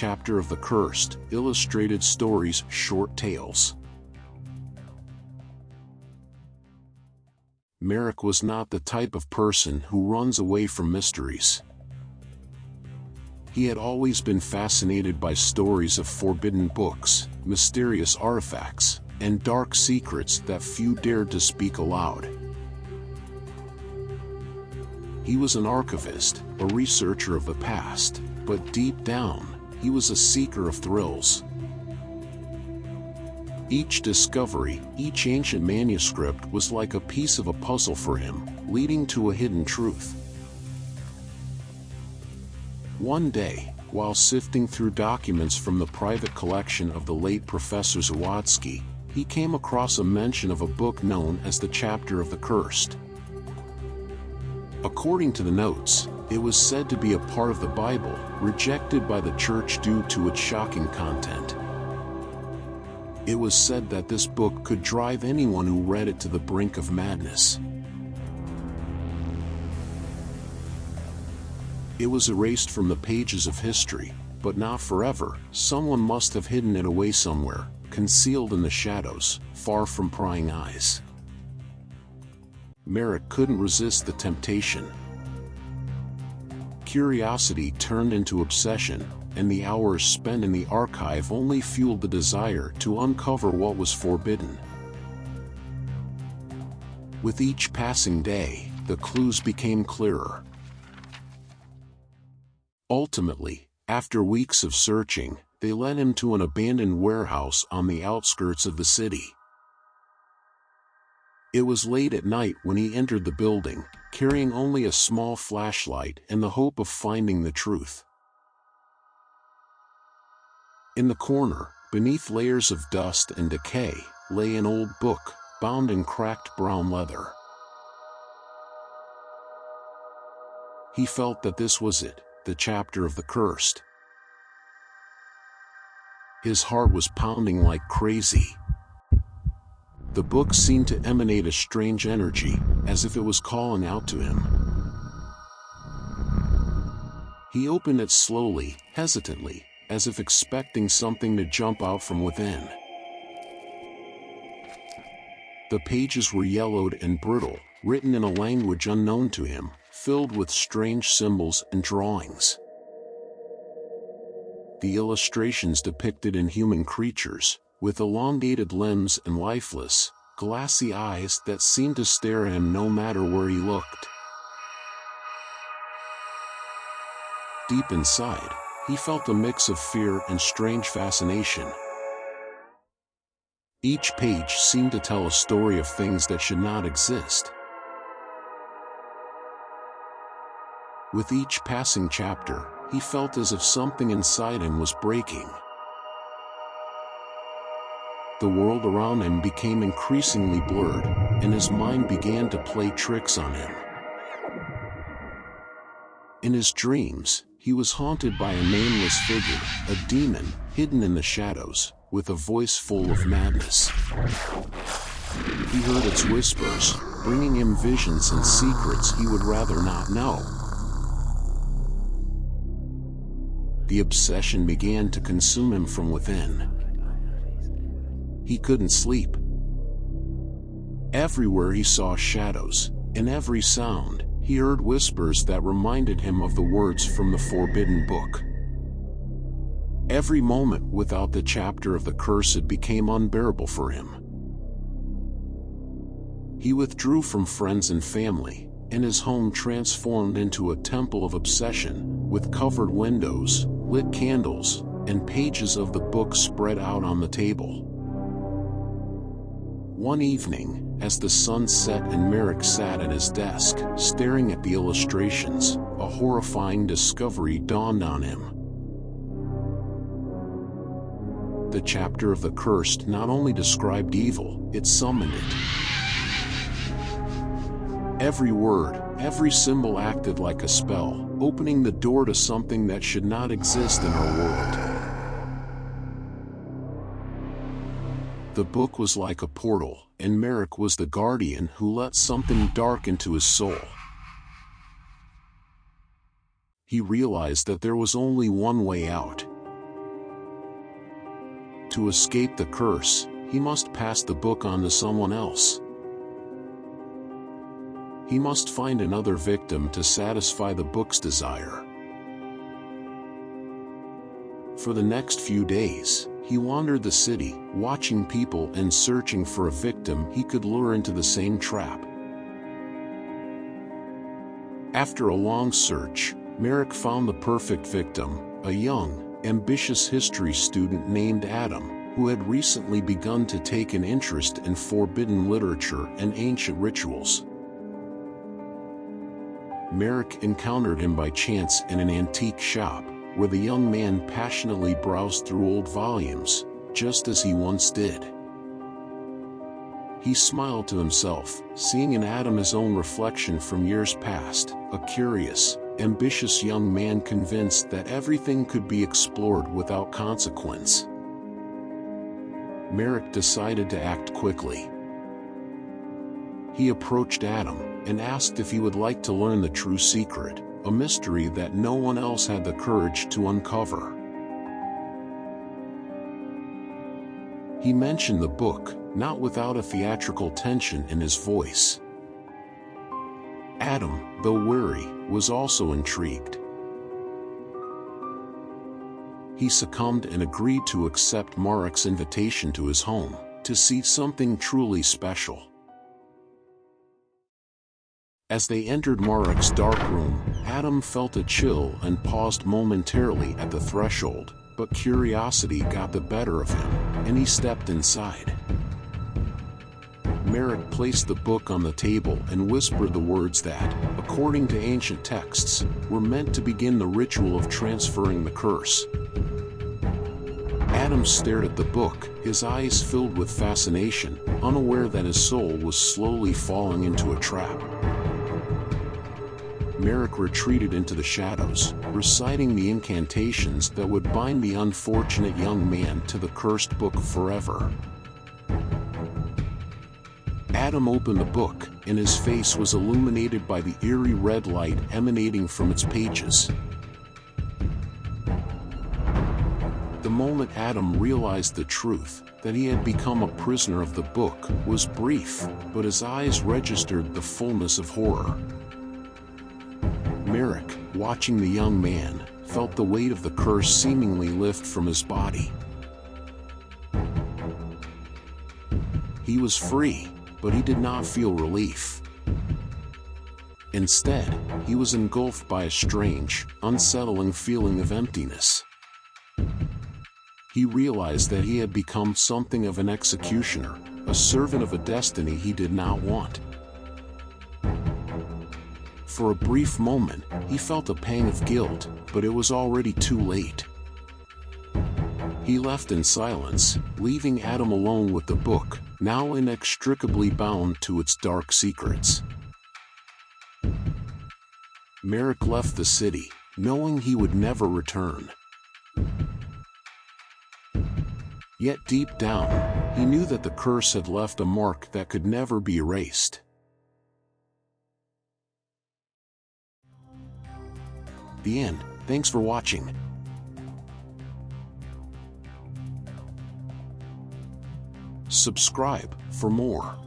Chapter of the Cursed, Illustrated Stories, Short Tales. Marek was not the type of person who runs away from mysteries. He had always been fascinated by stories of forbidden books, mysterious artifacts, and dark secrets that few dared to speak aloud. He was an archivist, a researcher of the past, but deep down, he was a seeker of thrills. Each discovery, each ancient manuscript was like a piece of a puzzle for him, leading to a hidden truth. One day, while sifting through documents from the private collection of the late Professor Zawadzki, he came across a mention of a book known as the Chapter of the Cursed. According to the notes, it was said to be a part of the Bible, rejected by the Church due to its shocking content. It was said that this book could drive anyone who read it to the brink of madness. It was erased from the pages of history, but not forever. Someone must have hidden it away somewhere, concealed in the shadows, far from prying eyes. Marek couldn't resist the temptation. Curiosity turned into obsession, and the hours spent in the archive only fueled the desire to uncover what was forbidden. With each passing day, the clues became clearer. Ultimately, after weeks of searching, they led him to an abandoned warehouse on the outskirts of the city. It was late at night when he entered the building, carrying only a small flashlight in the hope of finding the truth. In the corner, beneath layers of dust and decay, lay an old book, bound in cracked brown leather. He felt that this was it, the Chapter of the Cursed. His heart was pounding like crazy. The book seemed to emanate a strange energy, as if it was calling out to him. He opened it slowly, hesitantly, as if expecting something to jump out from within. The pages were yellowed and brittle, written in a language unknown to him, filled with strange symbols and drawings. The illustrations depicted inhuman creatures, with elongated limbs and lifeless, glassy eyes that seemed to stare at him no matter where he looked. Deep inside, he felt a mix of fear and strange fascination. Each page seemed to tell a story of things that should not exist. With each passing chapter, he felt as if something inside him was breaking. The world around him became increasingly blurred, and his mind began to play tricks on him. In his dreams, he was haunted by a nameless figure, a demon, hidden in the shadows, with a voice full of madness. He heard its whispers, bringing him visions and secrets he would rather not know. The obsession began to consume him from within. He couldn't sleep. Everywhere he saw shadows, in every sound, he heard whispers that reminded him of the words from the forbidden book. Every moment without the Chapter of the Cursed became unbearable for him. He withdrew from friends and family, and his home transformed into a temple of obsession, with covered windows, lit candles, and pages of the book spread out on the table. One evening, as the sun set and Marek sat at his desk, staring at the illustrations, a horrifying discovery dawned on him. The Chapter of the Cursed not only described evil, it summoned it. Every word, every symbol acted like a spell, opening the door to something that should not exist in our world. The book was like a portal, and Marek was the guardian who let something dark into his soul. He realized that there was only one way out. To escape the curse, he must pass the book on to someone else. He must find another victim to satisfy the book's desire. For the next few days, he wandered the city, watching people and searching for a victim he could lure into the same trap. After a long search, Marek found the perfect victim, a young, ambitious history student named Adam, who had recently begun to take an interest in forbidden literature and ancient rituals. Marek encountered him by chance in an antique shop, where the young man passionately browsed through old volumes, just as he once did. He smiled to himself, seeing in Adam his own reflection from years past, a curious, ambitious young man convinced that everything could be explored without consequence. Marek decided to act quickly. He approached Adam and asked if he would like to learn the true secret, a mystery that no one else had the courage to uncover. He mentioned the book, not without a theatrical tension in his voice. Adam, though wary, was also intrigued. He succumbed and agreed to accept Marek's invitation to his home, to see something truly special. As they entered Marek's dark room, Adam felt a chill and paused momentarily at the threshold, but curiosity got the better of him, and he stepped inside. Marek placed the book on the table and whispered the words that, according to ancient texts, were meant to begin the ritual of transferring the curse. Adam stared at the book, his eyes filled with fascination, unaware that his soul was slowly falling into a trap. Marek retreated into the shadows, reciting the incantations that would bind the unfortunate young man to the cursed book forever. Adam opened the book, and his face was illuminated by the eerie red light emanating from its pages. The moment Adam realized the truth, that he had become a prisoner of the book, was brief, but his eyes registered the fullness of horror. Marek, watching the young man, felt the weight of the curse seemingly lift from his body. He was free, but he did not feel relief. Instead, he was engulfed by a strange, unsettling feeling of emptiness. He realized that he had become something of an executioner, a servant of a destiny he did not want. For a brief moment, he felt a pang of guilt, but it was already too late. He left in silence, leaving Adam alone with the book, now inextricably bound to its dark secrets. Marek left the city, knowing he would never return. Yet deep down, he knew that the curse had left a mark that could never be erased. The end. Thanks for watching. Subscribe for more.